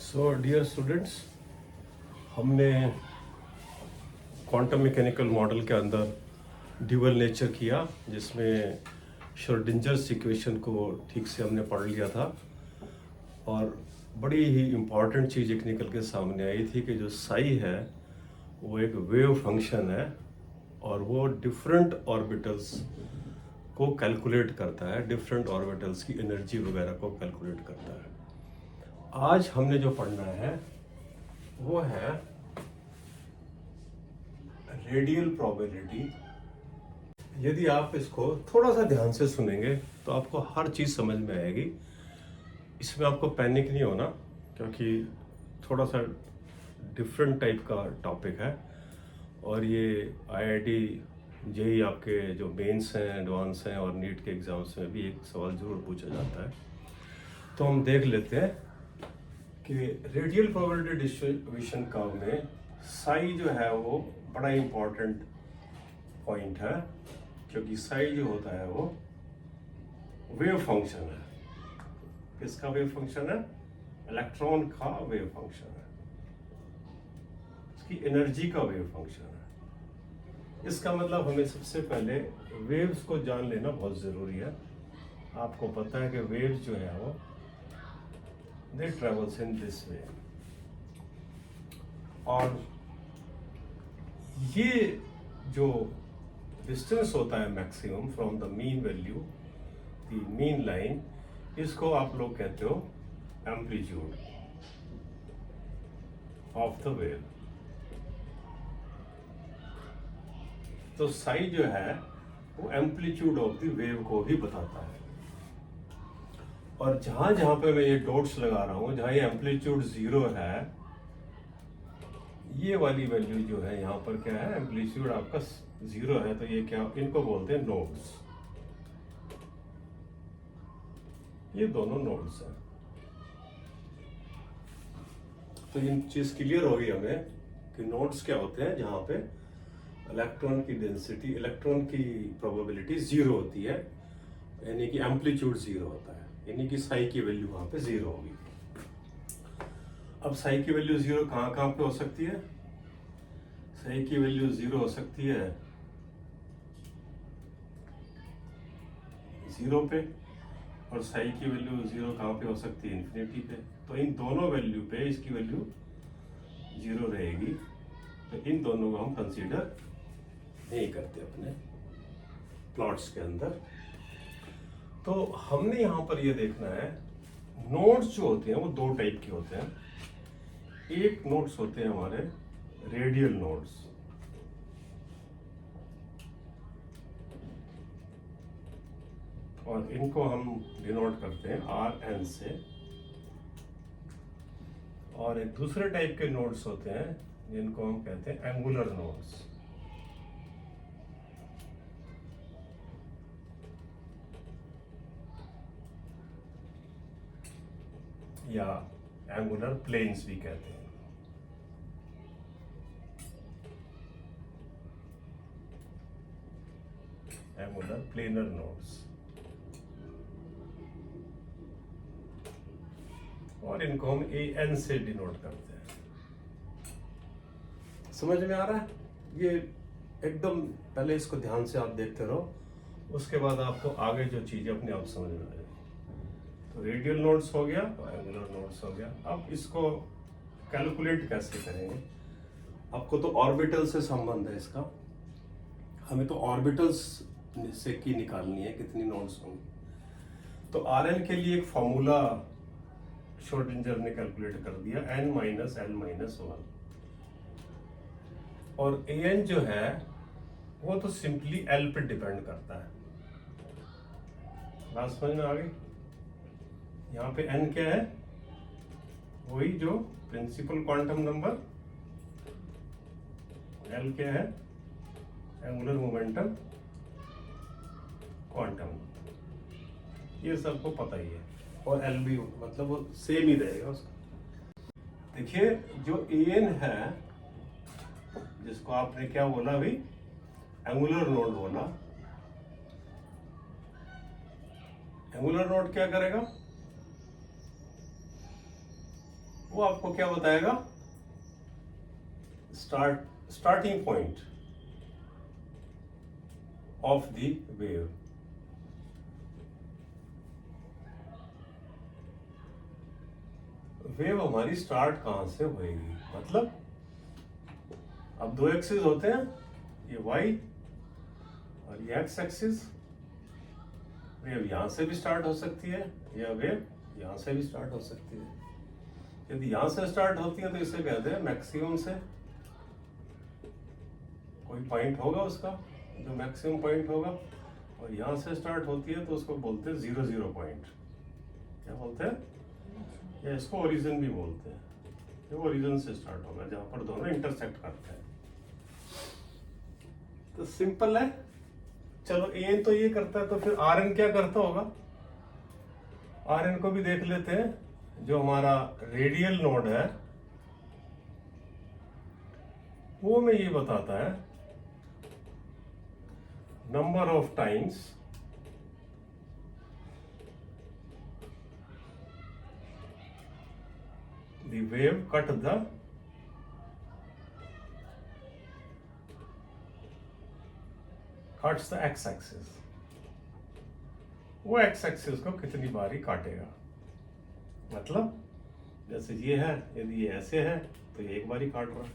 So dear students, हमने quantum mechanical model के अंदर ड्यूअल नेचर किया, जिसमें श्रोडिंजर्स इक्वेशन को ठीक से हमने पढ़ लिया था। और बड़ी ही इम्पॉर्टेंट चीज़ एक निकल के सामने आई थी कि जो साई है वो एक वेव फंक्शन है और वो डिफरेंट ऑर्बिटल्स को कैलकुलेट करता है, डिफरेंट ऑर्बिटल्स की एनर्जी वगैरह को कैलकुलेट करता है। आज हमने जो पढ़ना है वो है रेडियल प्रोबेबिलिटी। यदि आप इसको थोड़ा सा ध्यान से सुनेंगे तो आपको हर चीज़ समझ में आएगी। इसमें आपको पैनिक नहीं होना, क्योंकि थोड़ा सा डिफरेंट टाइप का टॉपिक है और ये आईआईटी जेईई आपके जो मेंस हैं, एडवांस हैं और नीट के एग्ज़ाम्स में भी एक सवाल ज़रूर पूछा जाता है। तो हम देख लेते हैं कि रेडियल प्रोबेबिलिटी डिस्ट्रीब्यूशन कर्व में साई जो है वो बड़ा इम्पोर्टेंट पॉइंट है, क्योंकि साई जो होता है वो वेव फंक्शन है। किसका वेव फंक्शन है? इलेक्ट्रॉन का वेव फंक्शन है, इसकी एनर्जी का वेव फंक्शन है। इसका मतलब हमें सबसे पहले वेव्स को जान लेना बहुत ज़रूरी है। आपको पता है कि वेव्स जो है वो they travels in this way, और ये जो डिस्टेंस होता है maximum from the mean value, the mean line, इसको आप लोग कहते हो एम्पलीट्यूड ऑफ द वेव। तो साई जो है वो एम्पलीट्यूड ऑफ द वेव को ही बताता है। और जहां जहां पे मैं ये डॉट्स लगा रहा हूं, जहां ये एम्पलीट्यूड 0 है, ये वाली वैल्यू जो है यहाँ पर क्या है, एम्पलीट्यूड आपका 0 है, तो ये क्या, इनको बोलते हैं नोड्स। ये दोनों नोड्स हैं। तो ये चीज क्लियर होगी हमें कि नोड्स क्या होते हैं, जहां पे इलेक्ट्रॉन की डेंसिटी, इलेक्ट्रॉन की प्रोबेबिलिटी 0 होती है, यानी कि एम्पलीट्यूड 0 होता है, यानी कि साई की वैल्यू वहां पे 0 होगी। अब साई की वैल्यू 0 कहाँ कहाँ पे हो सकती है? साई की वैल्यू 0 हो सकती है 0 पे, और साई की वैल्यू 0 कहाँ पे हो सकती है? इन्फिनिटी पे। तो इन दोनों वैल्यू पे इसकी वैल्यू 0 रहेगी, तो इन दोनों को हम कंसीडर नहीं करते अपने प्लॉट्स के अंदर। तो हमने यहाँ पर ये देखना है, नोड्स जो होते हैं वो दो टाइप के होते हैं। एक नोड्स होते हैं हमारे रेडियल नोड्स, और इनको हम डिनोट करते हैं RN से। और एक दूसरे टाइप के नोड्स होते हैं जिनको हम कहते हैं एंगुलर नोड्स, या एंगुलर प्लेन्स भी कहते हैं। एंगुलर प्लेनर नोड्स, और इनको हम AN से डिनोट करते हैं। समझ में आ रहा है? ये एकदम पहले इसको ध्यान से आप देखते रहो, उसके बाद आपको आगे जो चीजें अपने आप समझ में आ जाएगी। तो रेडियल नोड्स हो गया और एंगुलर नोड्स हो गया। अब इसको कैलकुलेट कैसे करेंगे? आपको तो ऑर्बिटल से संबंध है इसका, हमें तो ऑर्बिटल्स से की निकालनी है कितनी नोड्स होंगी। तो RN के लिए एक फॉर्मूला श्रोडिंजर ने कैलकुलेट कर दिया, n - n-1, और AN जो है वो तो सिंपली L पे डिपेंड करता है। बात समझ में आ गई? यहाँ पे n क्या है? वही जो प्रिंसिपल क्वांटम नंबर, L क्या है? एंगुलर मोमेंटम क्वांटम, ये सबको पता ही है, और L भी मतलब वो सेम ही रहेगा उसका। देखिए जो AN है, जिसको आपने क्या बोला अभी, एंगुलर नोड बोला। एंगुलर नोड क्या करेगा? वो आपको क्या बताएगा, starting point of the wave. Wave हमारी स्टार्ट कहां से होएगी, मतलब अब दो एक्सिस होते हैं, ये वाई और ये एक्स एक्सिस। वेव यहां से भी स्टार्ट हो सकती है या वेव यहां से भी स्टार्ट हो सकती है। यदि यहां से स्टार्ट होती है तो इसे कहते हैं मैक्सिमम से, कोई पॉइंट होगा उसका जो मैक्सिमम पॉइंट होगा, और यहां से स्टार्ट होती है तो उसको बोलते हैं 0 पॉइंट। क्या बोलते हैं, या इसको ओरिजिन भी बोलते हैं। ये ओरिजिन से स्टार्ट होगा जहां पर दोनों इंटरसेक्ट करते हैं। तो सिंपल है। चलो एन तो ये करता है, तो फिर आर एन क्या करता होगा, आर एन को भी देख लेते हैं। जो हमारा रेडियल नोड है वो में ये बताता है number of times the wave cuts the x axis। वो x axis को कितनी बारी काटेगा, मतलब जैसे ये है, यदि ये ऐसे है तो ये एक बारी काट रहा है,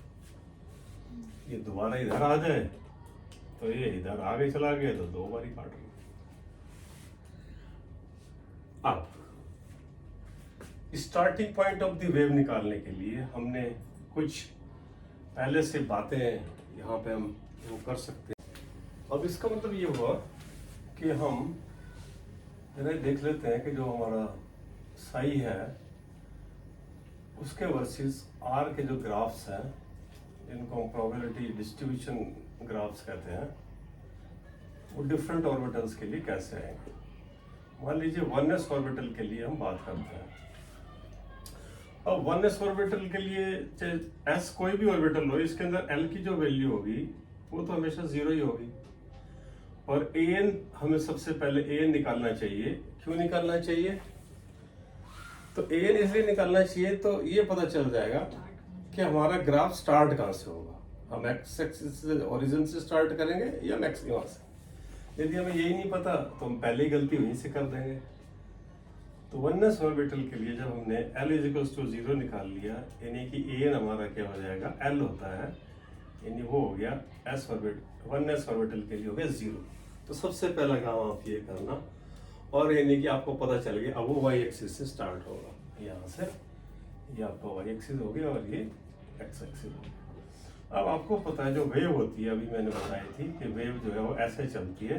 ये दोबारा इधर आ जाए तो ये इधर आगे चला गया तो दो बारी काट रहा है। अब starting point of the wave निकालने के लिए हमने कुछ पहले से बातें यहाँ पे हम वो कर सकते हैं। अब इसका मतलब ये हुआ कि हम देख लेते हैं कि जो हमारा साई है उसके वर्सेस आर के जो ग्राफ्स हैं, इनको हम प्रोबेबिलिटी डिस्ट्रीब्यूशन ग्राफ्स कहते हैं, वो डिफरेंट ऑर्बिटल्स के लिए कैसे आएंगे। मान लीजिए 1s ऑर्बिटल के लिए हम बात करते हैं। अब 1s ऑर्बिटल के लिए चाहे s कोई भी ऑर्बिटल हो, इसके अंदर l की जो वैल्यू होगी वो तो हमेशा 0 ही होगी, और an हमें सबसे पहले an निकालना चाहिए। क्यों निकालना चाहिए, तो an इसलिए निकालना चाहिए तो ये पता चल जाएगा कि हमारा ग्राफ स्टार्ट कहाँ से होगा, हम एक्स एक्सिस से ओरिजिन से स्टार्ट करेंगे या मैक्सिमा से। यदि हमें यही नहीं पता तो हम पहले ही गलती वहीं से कर देंगे। तो 1s ऑर्बिटल के लिए जब हमने L = 0 निकाल लिया, यानी कि an हमारा क्या हो जाएगा, L होता है, यानी वो हो गया s ऑर्बिटल, 1s ऑर्बिटल के लिए हो गया 0। तो सबसे पहला काम आप ये करना, और यानी कि आपको पता चल गया अब वो y एक्सिस से स्टार्ट होगा, यहाँ से ये आपका y एक्सिस हो गया और ये x एक्सिस हो गया। अब आपको पता है जो वेव होती है, अभी मैंने बताई थी कि वेव जो है वो ऐसे चलती है,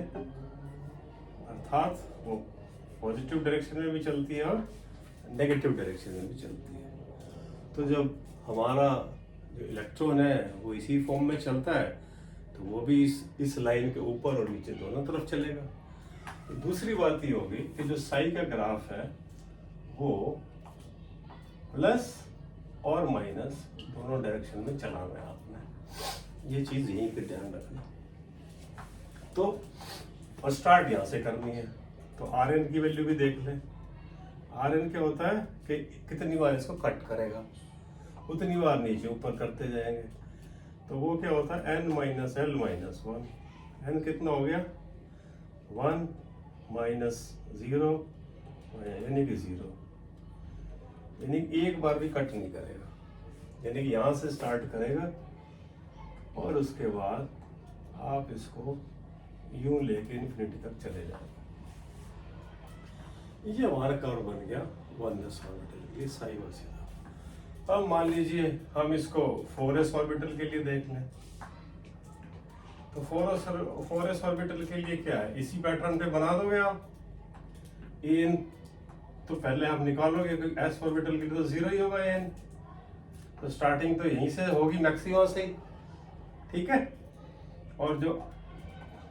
अर्थात वो पॉजिटिव डायरेक्शन में भी चलती है और नेगेटिव डायरेक्शन में भी चलती है। तो जब हमारा जो इलेक्ट्रॉन है वो इसी फॉर्म में चलता है तो वो भी इस लाइन के ऊपर और नीचे दोनों तरफ चलेगा। तो दूसरी बात ये होगी कि जो साई का ग्राफ है वो प्लस और माइनस दोनों डायरेक्शन में चलाना है आपने, ये चीज यहीं पे ध्यान रखना। तो और स्टार्ट यहाँ से करनी है, तो आर एन की वैल्यू भी देख लें। आर एन क्या होता है कि कितनी बार इसको कट करेगा उतनी बार नीचे ऊपर करते जाएंगे, तो वो क्या होता है n - l - 1। n कितना हो गया 1 - 0 यानी कि 0, यानी एक बार भी कट नहीं करेगा, यानी कि यहाँ से स्टार्ट करेगा और उसके बाद आप इसको यूं लेके इन्फिनिटी तक चले जाएंगे। ये हमारा कर्व बन गया 1s ऑर्बिटल, ये साई और सीधा। अब मान लीजिए हम इसको 4s ऑर्बिटल के लिए देख लें, तो 4s ऑर्बिटल के लिए क्या है, इसी पैटर्न पे बना दोगे आप। an तो पहले आप निकालोगे क्योंकि s ऑर्बिटल के लिए तो 0 ही होगा n, तो स्टार्टिंग तो यहीं से होगी मैक्सिमा से ही, ठीक है। और जो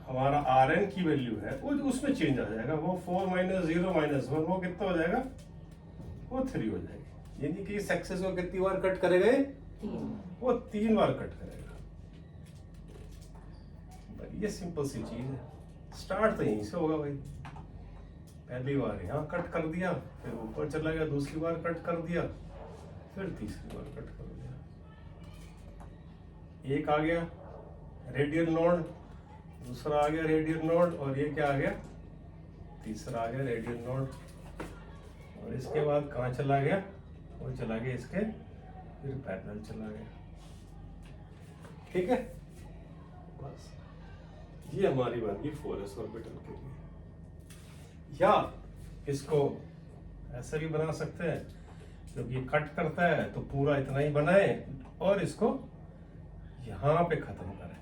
हमारा Rn की वैल्यू है वो उसमें चेंज आ जाएगा, वो 4 - 0 - 1 वो कितना हो जाएगा, वो 3 हो जाएगी। यानी कि इस एक्सिस को कितनी बार कट करेगा, वो 3 बार कट करेगा। ये सिंपल सी चीज है, स्टार्ट तो यहीं से होगा भाई। पहली बार यहाँ कट कर दिया, फिर ऊपर चला गया, दूसरी बार कट कर दिया, फिर तीसरी बार कट कर दिया, एक आ गया रेडियल नोड, दूसरा आ गया रेडियल नोड, और ये क्या आ गया, तीसरा आ गया रेडियल नोड। और इसके बाद कहाँ चला गया, वो चला गया इसके फिर पैरेलल चला गया। ठीक है, बस ये हमारी बन गई 4s ऑर्बिटल के लिए। या इसको ऐसे भी बना सकते हैं, क्योंकि ये कट करता है तो पूरा इतना ही बनाए और इसको यहां पे खत्म करें,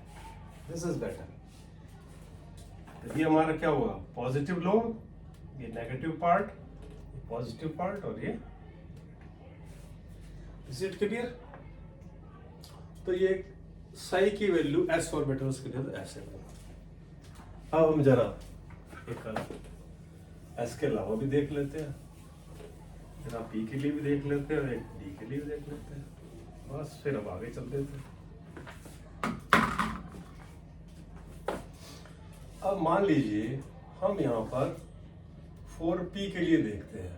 दिस इज बेटर। तो ये हमारा क्या हुआ, पॉजिटिव लोब, ये नेगेटिव पार्ट, पॉजिटिव पार्ट, और ये इज इट क्लियर। तो ये साई की वैल्यू एस ऑर्बिटल्स के लिए तो ऐसे बना। अब हम जरा एक एस के अलावा भी देख लेते हैं, जरा पी के लिए भी देख लेते हैं और एक डी के लिए भी देख लेते हैं, बस फिर अब आगे चलते थे। अब मान लीजिए हम यहाँ पर 4p के लिए देखते हैं।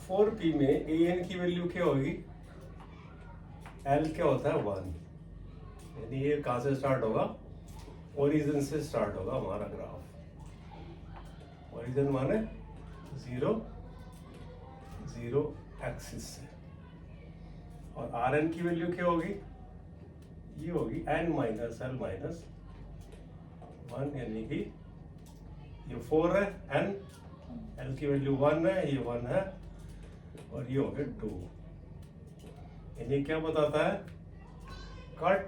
4p में an की वैल्यू क्या होगी, l क्या होता है 1, यानी ये कहाँ से स्टार्ट होगा, ओरिजिन से स्टार्ट होगा हमारा ग्राफ। ओरिजिन माने 0 0 एक्सिस से। और rn की वैल्यू क्या होगी, ये होगी n माइनस l माइनस 1, यानी कि ये 4 है n, l की वैल्यू 1 है, ये 1 है, और ये हो गया 2। यानी क्या बताता है, कट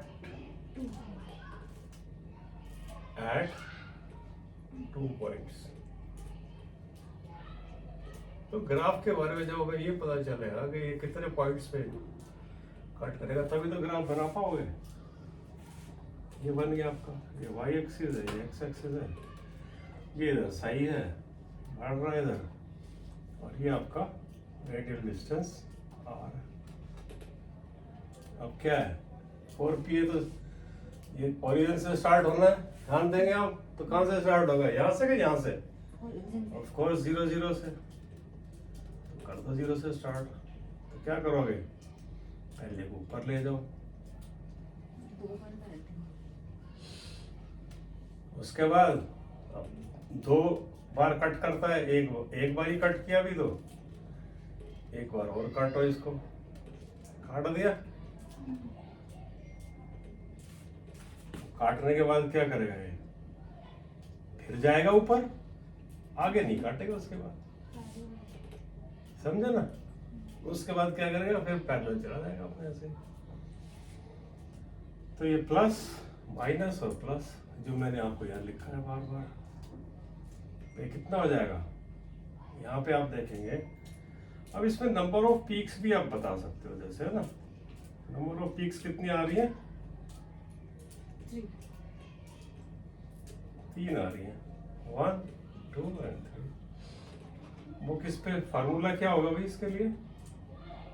एट 2 पॉइंट्स। तो ग्राफ के बारे में जब हमें ये पता चलेगा कि ये कितने पॉइंट्स पे कट करेगा, तभी तो ग्राफ बना पाओगे। ये बन गया आपका, ये वाई एक्सिस है, ये एक्स एक्सिस है, ये इधर साई है, बढ़ रहा है इधर, और ये आपका रेडियल डिस्टेंस आर है। अब क्या है, 4p है तो ये ओरिजिन से स्टार्ट होना है, ध्यान देंगे आप। तो कहाँ से स्टार्ट होगा, यहाँ से कि यहाँ से, ऑफ कोर्स 0 0 से, तो कर दो 0 से स्टार्ट। तो क्या करोगे, पहले को ऊपर ले जाओ, उसके बाद अब 2 बार कट करता है, एक बार ही कट किया अभी, तो एक बार और काटो, इसको काट दिया। काटने के बाद क्या करेगा, ये फिर जाएगा ऊपर, आगे नहीं काटेगा उसके बाद, समझे ना। उसके बाद क्या करेगा, फिर पैरेलल चला जाएगा अपने से। तो ये प्लस माइनस और प्लस जो मैंने आपको यहाँ लिखा है बार बार, तो ये कितना हो जाएगा, यहाँ पे आप देखेंगे। अब इसमें नंबर ऑफ पीक्स भी आप बता सकते हो, जैसे है ना, नंबर ऑफ पीक्स कितनी आ रही है, 3 आ रही है, 1 2 and 3। वो किस पे फार्मूला क्या होगा भाई इसके लिए,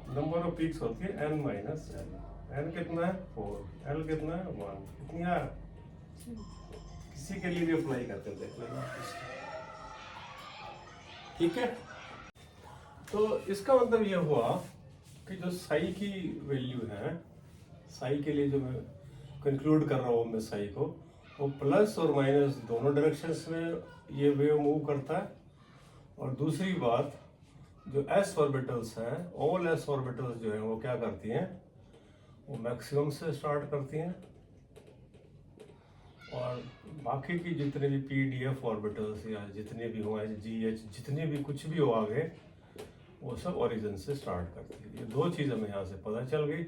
नंबर ऑफ पीक्स होती है n माइनस एल। n कितना है 4, l कितना है 1, कितनी आ, किसी के लिए भी अप्लाई करते हैं, देख लेना। ठीक है, तो इसका मतलब ये हुआ कि जो साई की वैल्यू है, साई के लिए जो मैं कंक्लूड कर रहा हूँ मैं साई को, वो प्लस और माइनस दोनों डायरेक्शंस में ये वेव मूव करता है। और दूसरी बात, जो एस ऑर्बिटल्स हैं, ऑल एस ऑर्बिटल्स जो हैं वो क्या करती हैं, वो मैक्सिमम से स्टार्ट करती हैं, और बाकी की जितने भी पी डी एफ ऑर्बिटल्स या जितने भी हो, जी एच, जितने भी कुछ भी हो आगे, वो सब ओरिजिन से स्टार्ट करती है। ये 2 चीज़ हमें यहाँ से पता चल गई।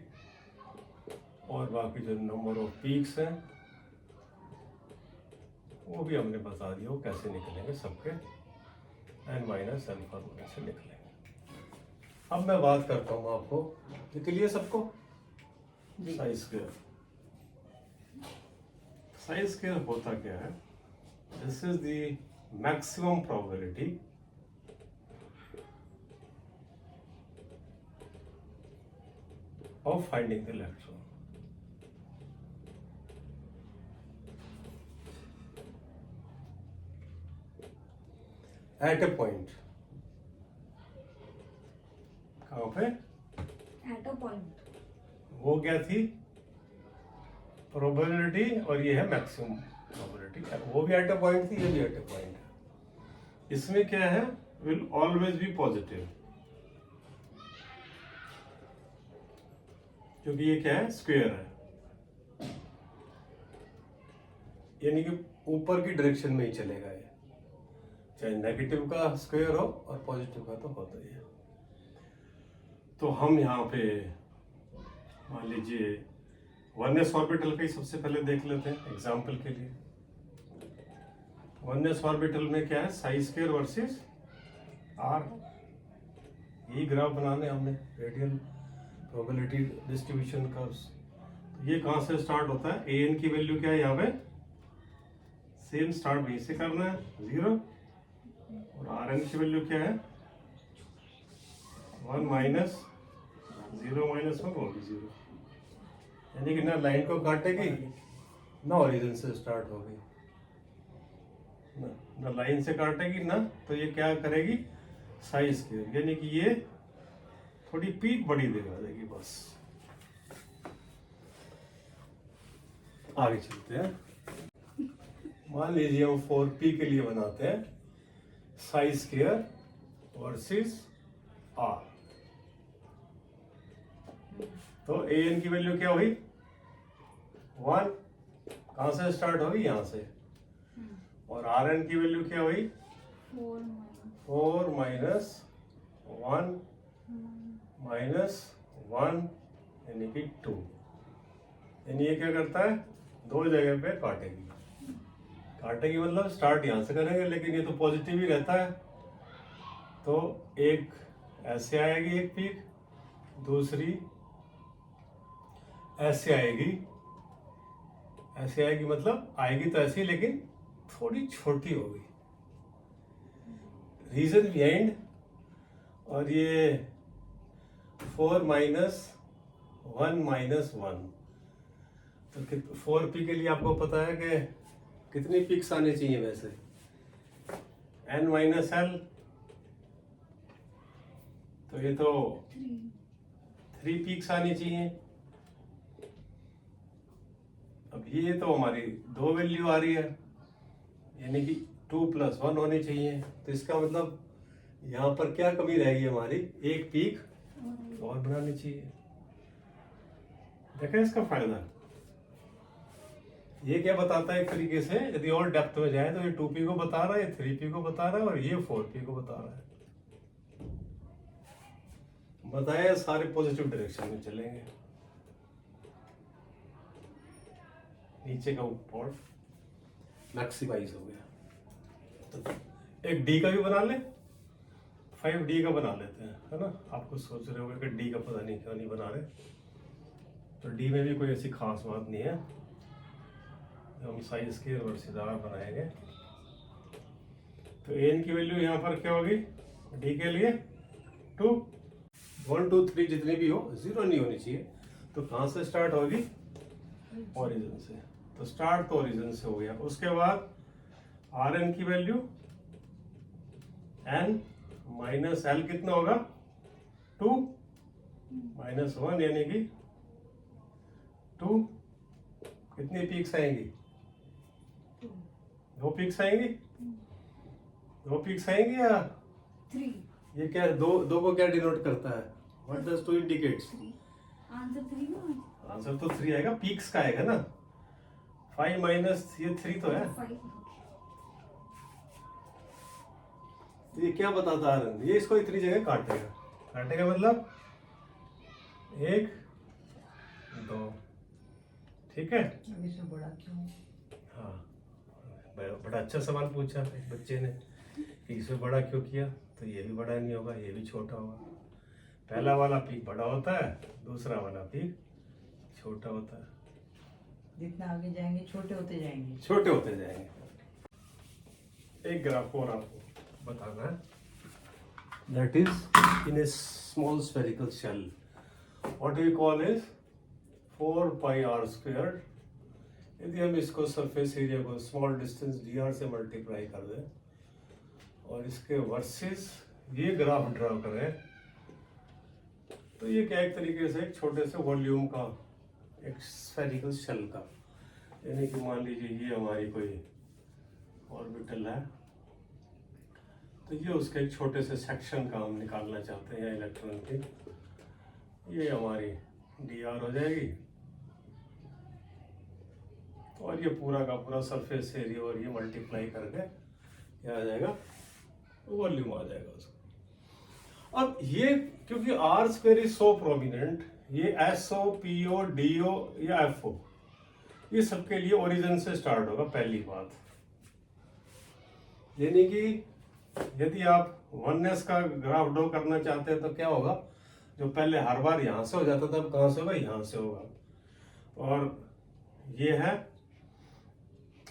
और बाकी जो नंबर ऑफ पीक्स हैं वो भी हमने बता दिया, वो कैसे निकलेंगे, सबके n माइनस एल फॉर्मूले से निकलेंगे। अब मैं बात करता हूँ आपको, निकल लिए सबको, साई स्क्वायर। साई स्क्वायर होता क्या है, this is the maximum probability of finding the electron. At a point, कहाँ पे, एट अ पॉइंट। वो क्या थी, प्रोबेबिलिटी, और ये है मैक्सिमम प्रोबेबिलिटी। वो भी एट अ पॉइंट थी, ये भी एट अ पॉइंट। इसमें क्या है, विल ऑलवेज बी पॉजिटिव, क्योंकि ये क्या है, स्क्वायर है, यानी कि ऊपर की डायरेक्शन में ही चलेगा ये, चाहे नेगेटिव का स्क्वायर हो और पॉजिटिव का तो होता ही है। तो हम यहाँ पे मान लीजिए वननेस ऑर्बिटल का ही सबसे पहले देख लेते हैं एग्जाम्पल के लिए। वननेस ऑर्बिटल में क्या है, साई स्क्वायर वर्सेस आर। यही ग्राफ बनाने हमने, रेडियल प्रोबेबिलिटी डिस्ट्रीब्यूशन कर्व्स। तो ये कहाँ से स्टार्ट होता है, ए एन की वैल्यू क्या है यहाँ पे, सेम स्टार्ट वहीं से करना है, 0, और आर एन की वैल्यू क्या है, 1 माइनस 0 माइनस 1 होगी 0, यानी कि ना लाइन को काटेगी ना ओरिजिन से स्टार्ट होगी, ना लाइन से काटेगी ना, तो ये क्या करेगी, साई स्क्वायर, यानी कि ये थोड़ी पीक बड़ी दिखा देगी बस। आगे चलते हैं। मान लीजिए हम 4p के लिए बनाते हैं साई स्क्वायर वर्सेस आर। तो ए एन की वैल्यू क्या हुई, 1, कहाँ से स्टार्ट होगी, यहाँ से, और आर एन की वैल्यू क्या हुई, 4 माइनस 1 माइनस 1 यानी कि 2, यानी ये क्या करता है, दो जगह पे काटेगी। काटेगी मतलब स्टार्ट यहाँ से करेंगे, लेकिन ये तो पॉजिटिव ही रहता है, तो एक ऐसे आएगी एक पीक, दूसरी ऐसे आएगी, ऐसे आएगी, मतलब आएगी तो ऐसी, लेकिन थोड़ी छोटी होगी, रीजन बिहाइंड। और ये 4 माइनस 1 माइनस 1, तो 4p के लिए आपको पता है कि कितनी पिक्स आनी चाहिए वैसे, n माइनस l, तो ये तो 3 पिक्स आनी चाहिए। अब ये तो हमारी 2 वैल्यू आ रही है, यानी कि 2 + 1 होनी चाहिए, तो इसका मतलब यहाँ पर क्या कमी रहेगी हमारी, एक पीक और बनानी चाहिए। देखें इसका फायदा, ये क्या बताता है एक तरीके से, यदि और डेप्थ में जाए तो ये 2p को बता रहा है, ये 3p को बता रहा है, और ये 4p को बता रहा है। बताया सारे पॉजिटिव डायरेक्शन में चलेंगे। नीचे का पॉट मैक्सिमाइज हो गया। तो एक डी का भी बना ले, 5d का बना लेते हैं, है ना। आपको सोच रहे होंगे कि डी का पता नहीं क्यों नहीं बना रहे, तो डी में भी कोई ऐसी खास बात नहीं है। हम साई स्क्वायर वर्सेस आर बनाएंगे, तो एन की वैल्यू यहाँ पर क्या होगी, डी के लिए 2, 1 2 3 जितनी भी हो, 0 नहीं होनी चाहिए। तो कहाँ से स्टार्ट होगी, ओरिजिन से, तो स्टार्ट तो ओरिजिन से हो गया। उसके बाद आर एन की वैल्यू एन माइनस एल कितना होगा, 2 माइनस 1 यानी कि 2, कितनी पीक्स आएंगी, 2 पीक्स आएंगी, 2 पीक्स आएंगी या 3? ये क्या, दो को क्या डिनोट करता है, व्हाट डज 2 इंडिकेट्स, आंसर 3 ना, आंसर तो 3 आएगा, पीक्स का आएगा ना। 5 माइनस ये 3 तो है, 5। तो ये क्या बताता है, ये इसको इतनी जगह काटेगा, काटेगा मतलब 1 2, ठीक है। इसमें बड़ा क्यों? हाँ, बड़ा अच्छा सवाल पूछा एक बच्चे ने कि इसमें बड़ा क्यों किया, तो ये भी बड़ा नहीं होगा, ये भी छोटा होगा। पहला वाला पीक बड़ा होता है, दूसरा वाला पीक छोटा होता है, जितना आगे जाएंगे छोटे होते जाएंगे, छोटे होते जाएंगे। एक ग्राफ और आपको बताना है, that is in a small spherical shell, what we call is 4 pi r square. यदि हम इसको सरफेस एरिया को स्मॉल डिस्टेंस dr से मल्टीप्लाई कर दें और इसके वर्सेस ये ग्राफ ड्रा करें, तो ये क्या एक तरीके से एक छोटे से वॉल्यूम का एक स्फेरिकल शेल का, यानी कि मान लीजिए ये हमारी कोई ऑर्बिटल है, तो ये उसके एक छोटे से सेक्शन का हम निकालना चाहते हैं इलेक्ट्रॉन की, ये हमारी dr हो जाएगी और ये पूरा का पूरा सरफेस एरिया और ये मल्टीप्लाई करके क्या आ जाएगा, वॉल्यूम आ जाएगा उसका। अब ये क्योंकि r square is so prominent, ये एसओ पीओ डीओ या एफओ ये सबके लिए ओरिजिन से स्टार्ट होगा पहली बात। यानी कि यदि आप वननेस का ग्राफ ड्रॉ करना चाहते हैं तो क्या होगा, जो पहले हर बार यहां से हो जाता था अब कहां से होगा, यहां से होगा। और ये है,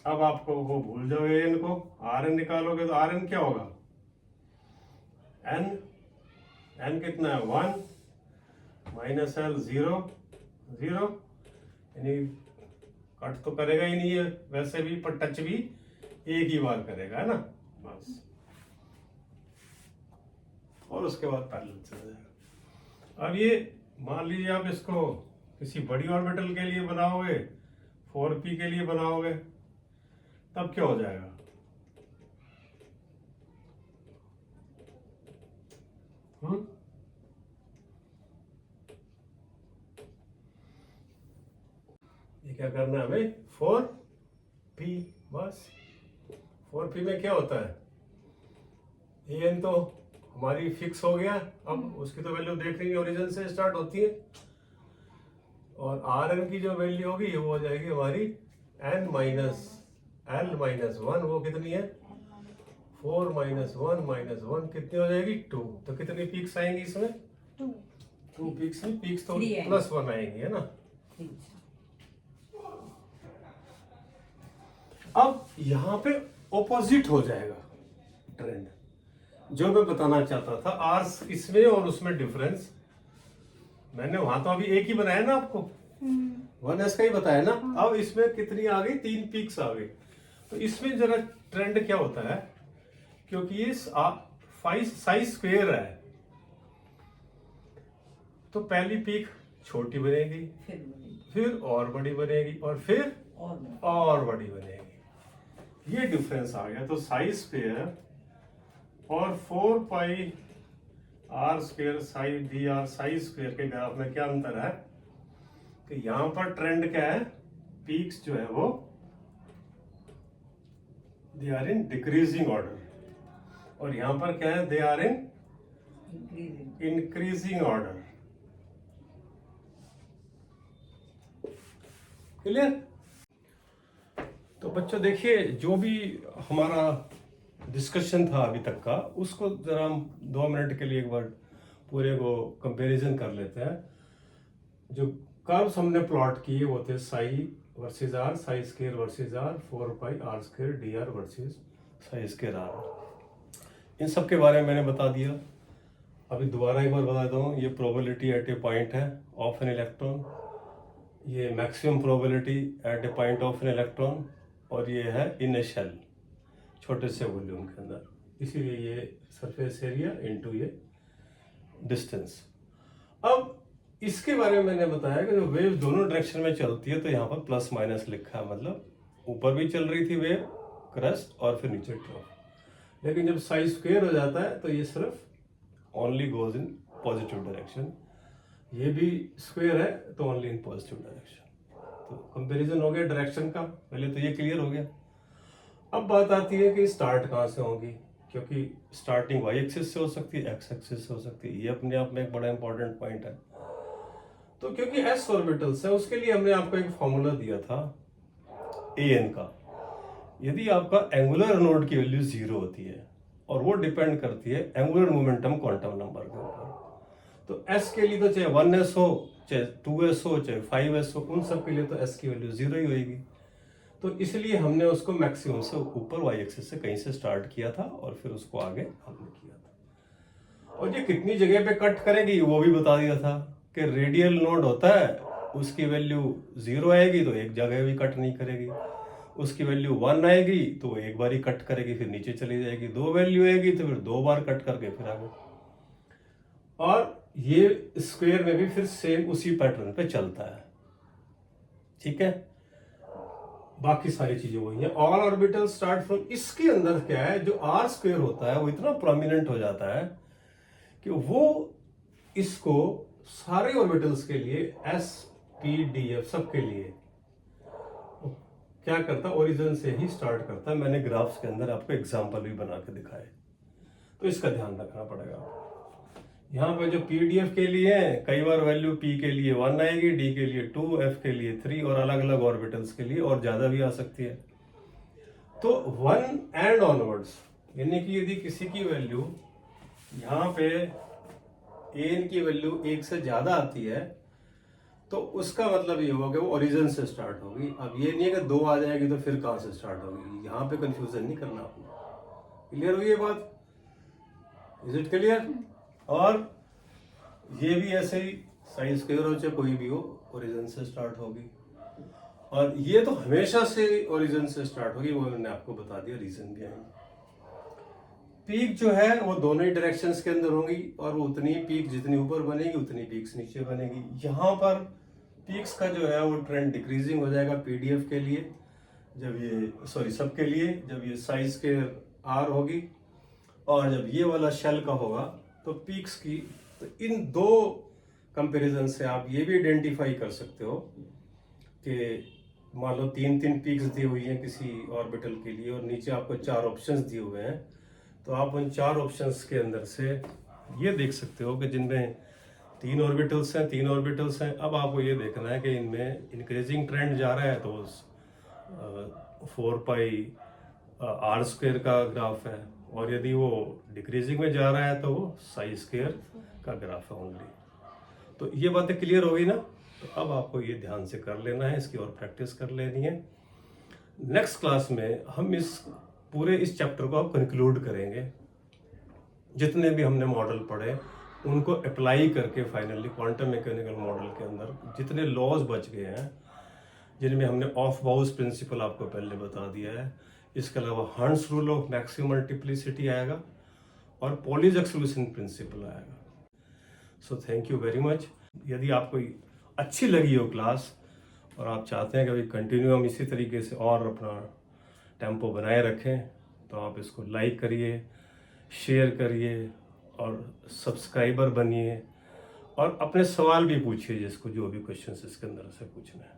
अब आपको वो भूल जाओ एन को, आर एन निकालोगे तो आर एन क्या होगा, एन एन कितना है 1 माइनस एल 0 0, यानी कट तो करेगा ही नहीं है वैसे भी, पर टच भी एक ही बार करेगा, है ना, बस। और उसके बाद पैरेलल चल जाएगा। अब ये मान लीजिए आप इसको किसी बड़ी ऑर्बिटल के लिए बनाओगे, 4p के लिए बनाओगे, तब क्या हो जाएगा, ये क्या करना है हमें, 4p, बस। 4p में क्या होता है, an तो हमारी फिक्स हो गया, अब उसकी तो वैल्यू देख रही है ओरिजिन से स्टार्ट होती है, और rn की जो वैल्यू होगी वो हो जाएगी हमारी n माइनस l माइनस 1, वो कितनी है 4 माइनस 1 माइनस 1 कितनी हो जाएगी 2। तो कितनी पीक्स आएंगी इसमें, 2 पीक्स में, पीक्स तो +1 आएंगी, है ना। अब यहाँ पे ऑपोजिट हो जाएगा ट्रेंड, जो मैं बताना चाहता था, आर्स इसमें और उसमें डिफरेंस, मैंने वहां तो अभी एक ही बनाया ना आपको, 1s का ही बताया ना। अब इसमें कितनी आ गई, 3 पीक्स आ गई। तो इसमें जरा ट्रेंड क्या होता है, क्योंकि ये साइज स्क्वायर है, तो पहली पीक छोटी बनेगी, फिर और बड़ी बनेगी, और फिर और बड़ी बनेगी, ये डिफरेंस आ गया। तो साइज स्क्वायर और 4 pi r square psi d r psi square के ग्राफ में क्या अंतर है, कि यहां पर ट्रेंड क्या है, पीक्स जो है वो they are in decreasing order, और यहां पर क्या है, they are in increasing order. Clear. तो बच्चों देखिए, जो भी हमारा डिस्कशन था अभी तक का, उसको जरा हम 2 मिनट के लिए एक बार पूरे को कंपैरिजन कर लेते हैं। जो कर्व्स हमने प्लॉट किए वो थे psi versus r, psi square versus r, 4 pi r square d r versus psi square r. इन सब के बारे में मैंने बता दिया। अभी दोबारा एक बार बता दूँ, ये प्रोबेबिलिटी एट ए पॉइंट है ऑफ एन इलेक्ट्रॉन, ये maximum probability at A point of an electron, और ये है इन ए शेल, छोटे से वॉल्यूम के अंदर, इसीलिए ये सरफेस एरिया इनटू ये डिस्टेंस। अब इसके बारे में मैंने बताया कि जो वेव दोनों डायरेक्शन में चलती है, तो यहाँ पर प्लस माइनस लिखा है, मतलब ऊपर भी चल रही थी वेव क्रस्ट और फिर नीचे ट्रॉफ। लेकिन जब साइज स्क्वायर हो जाता है तो ये सिर्फ only goes in positive direction, ये भी स्क्वायर है तो ओनली इन पॉजिटिव डायरेक्शन। तो कंपैरिजन हो गया डायरेक्शन का, पहले तो ये क्लियर हो गया। अब बात आती है कि स्टार्ट कहाँ से होगी, क्योंकि स्टार्टिंग वाई एक्सिस से हो सकती है, एक्स एक्सिस से हो सकती है, ये अपने आप में एक बड़ा इंपॉर्टेंट पॉइंट है। तो क्योंकि एस ऑर्बिटल्स है, उसके लिए हमने आपको एक फॉर्मूला दिया था ए एन का। यदि आपका एंगुलर नोड की वैल्यू 0 होती है, और वो डिपेंड करती है एंगुलर मोमेंटम क्वांटम नंबर के ऊपर, तो एस के लिए तो चाहे 1s हो, चाहे 2s हो, चाहे 5s हो, उन सब के लिए तो एस की वैल्यू 0 ही होगी। तो इसलिए हमने उसको मैक्सिमम से ऊपर वाई एक्सिस से कहीं से स्टार्ट किया था और फिर उसको आगे हमने किया था। और ये कितनी जगह पे कट करेगी वो भी बता दिया था कि रेडियल नोड होता है, उसकी वैल्यू 0 आएगी तो एक जगह भी कट नहीं करेगी, उसकी वैल्यू 1 आएगी तो वो एक बार ही कट करेगी फिर नीचे चली जाएगी, 2 वैल्यू आएगी तो फिर 2 बार कट करके फिर आगे। और ये स्क्वायर में भी फिर सेम उसी पैटर्न पे चलता है, ठीक है। बाकी सारी चीजें वही है। ऑल ऑर्बिटल स्टार्ट फ्रॉम, इसके अंदर क्या है, जो आर स्क्वायर होता है वो इतना प्रोमिनेंट हो जाता है कि वो इसको सारे ऑर्बिटल्स के लिए एस पी डी एफ सबके लिए क्या करता है, ओरिजिन से ही स्टार्ट करता है। मैंने ग्राफ्स के अंदर आपको एग्जांपल भी बना के दिखाए, तो इसका ध्यान रखना पड़ेगा। यहाँ पे जो पीडीएफ के लिए है, कई बार वैल्यू पी के लिए 1 आएगी, डी के लिए 2, एफ के लिए 3 और अलग अलग ऑर्बिटल्स के लिए और ज्यादा भी आ सकती है। तो 1 एंड ऑनवर्ड्स, यानी कि यदि किसी की वैल्यू यहाँ पे एन की वैल्यू 1 से ज्यादा आती है तो उसका मतलब ये होगा कि वो ओरिजिन से स्टार्ट होगी। अब ये नहीं है कि 2 आ जाएगी तो फिर कहाँ से स्टार्ट होगी, यहाँ पे कंफ्यूजन नहीं करना आपको। क्लियर हुई ये बात? Is it clear? और ये भी ऐसे ही साइन स्क्वायर हो चाहे कोई भी हो, ओरिजिन से स्टार्ट होगी। और ये तो हमेशा से ओरिजिन से स्टार्ट होगी, वो मैंने आपको बता दिया रीजन भी है। पीक जो है वो दोनों ही डायरेक्शंस के अंदर होगी और वो उतनी पीक जितनी ऊपर बनेगी उतनी पीक्स नीचे बनेगी। यहाँ पर पीक्स का जो है वो ट्रेंड डिक्रीजिंग हो जाएगा पीडीएफ के लिए, जब ये सबके लिए, जब ये साइज के आर होगी, और जब ये वाला शेल का होगा तो पीक्स की, तो इन दो कंपैरिजन से आप ये भी आइडेंटिफाई कर सकते हो कि मान लो 3 पीक्स दी हुई हैं किसी ऑर्बिटल के लिए और नीचे आपको 4 ऑप्शंस दिए हुए हैं, तो आप उन 4 ऑप्शंस के अंदर से ये देख सकते हो कि जिनमें 3 ऑर्बिटल्स हैं। अब आपको ये देखना है कि इनमें इंक्रीजिंग ट्रेंड जा रहा है तो 4 पाई आर स्क्वायर का ग्राफ है, और यदि वो डिक्रीजिंग में जा रहा है तो वो साई स्क्वायर का ग्राफ है ओनली। तो ये बातें क्लियर होगी ना? तो अब आपको ये ध्यान से कर लेना है, इसकी और प्रैक्टिस कर लेनी है। नेक्स्ट क्लास में हम इस चैप्टर को कंक्लूड करेंगे। जितने भी हमने मॉडल पढ़े उनको अप्लाई करके फाइनली क्वांटम मैकेनिकल मॉडल के अंदर जितने लॉज बच गए हैं, जिनमें हमने ऑफ बाउस प्रिंसिपल आपको पहले बता दिया है, इसके अलावा hertz rule of maximum multiplicity आएगा और पॉलीज एक्सक्लूशन प्रिंसिपल आएगा। So thank you very much. यदि आपको अच्छी लगी हो क्लास और आप चाहते हैं कि भाई कंटिन्यू हम इसी तरीके से और अपना टेम्पो बनाए रखें, तो आप इसको लाइक करिए, शेयर करिए और सब्सक्राइबर बनिए, और अपने सवाल भी पूछिए, जिसको जो भी क्वेश्चन इसके अंदर से पूछना है।